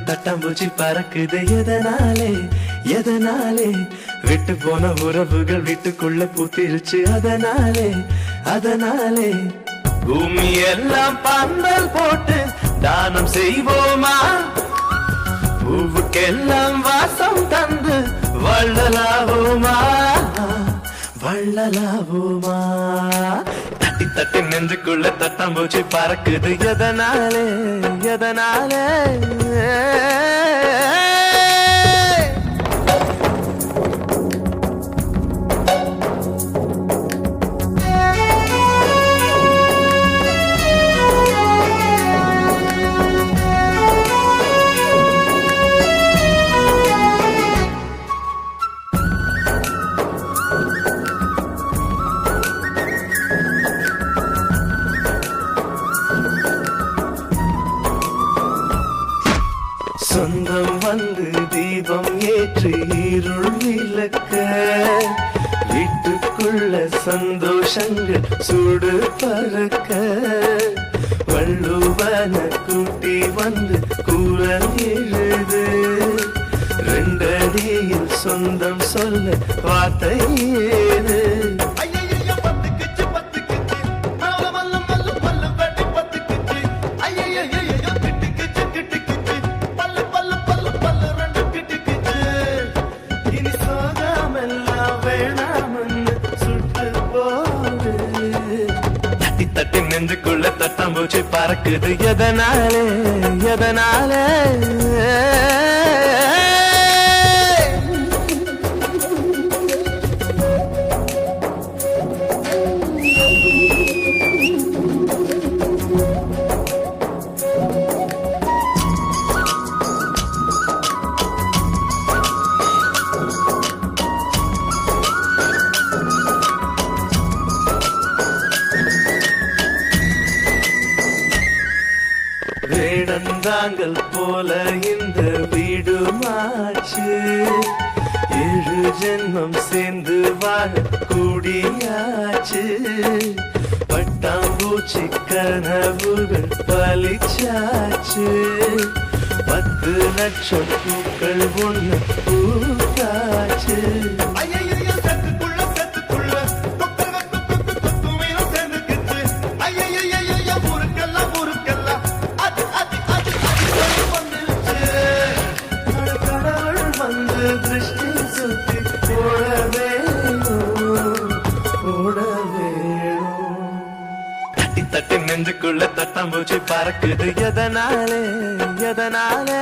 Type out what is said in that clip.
தட்டாம்பூச்சி பறக்குது எதனாலே எதனாலே விட்டு போன உறவுகள் வீட்டுக்குள்ள பூத்திருச்சு அதனாலே அதனாலே பூமி எல்லாம் பந்தல் போட்டு தானம் செய்வோமா பூவுக்கெல்லாம் வாசம் தந்து வள்ளலாவோமா வள்ளலாவோமா தட்டி தட்டி நெஞ்சுக்குள்ள தட்டாம்பூச்சி பறக்குது எதனாலே எதனாலே சொந்தம் வந்து தீபம் ஏற்றி இருள் விளக்க வீட்டுக்குள்ள சந்தோஷங்கள் சூடு பறக்க வள்ளுவன கூட்டி வந்து குரல் எழுது ரெண்டடியில் சொந்தம் சொல்ல வார்த்தை ஏது தட்டி நெஞ்சுக்குள்ள தட்டாம்பூச்சி பறக்குது எதனாலே எதனாலே வேடந்தாங்கள் போல இந்த வீடு மாச்சு ஏழு ஜென்மம் சேர்ந்து வாழ கூடியாச்சு பட்டாம்பூச்சி கனவுகள் பலிச்சாச்சு 10 லட்சம் பூக்கள் ஒண்ணு பூத்தாச்சு தட்டி நெஞ்சுக்குள்ள தட்டாம்பூச்சி பறக்குது எதனாலே எதனாலே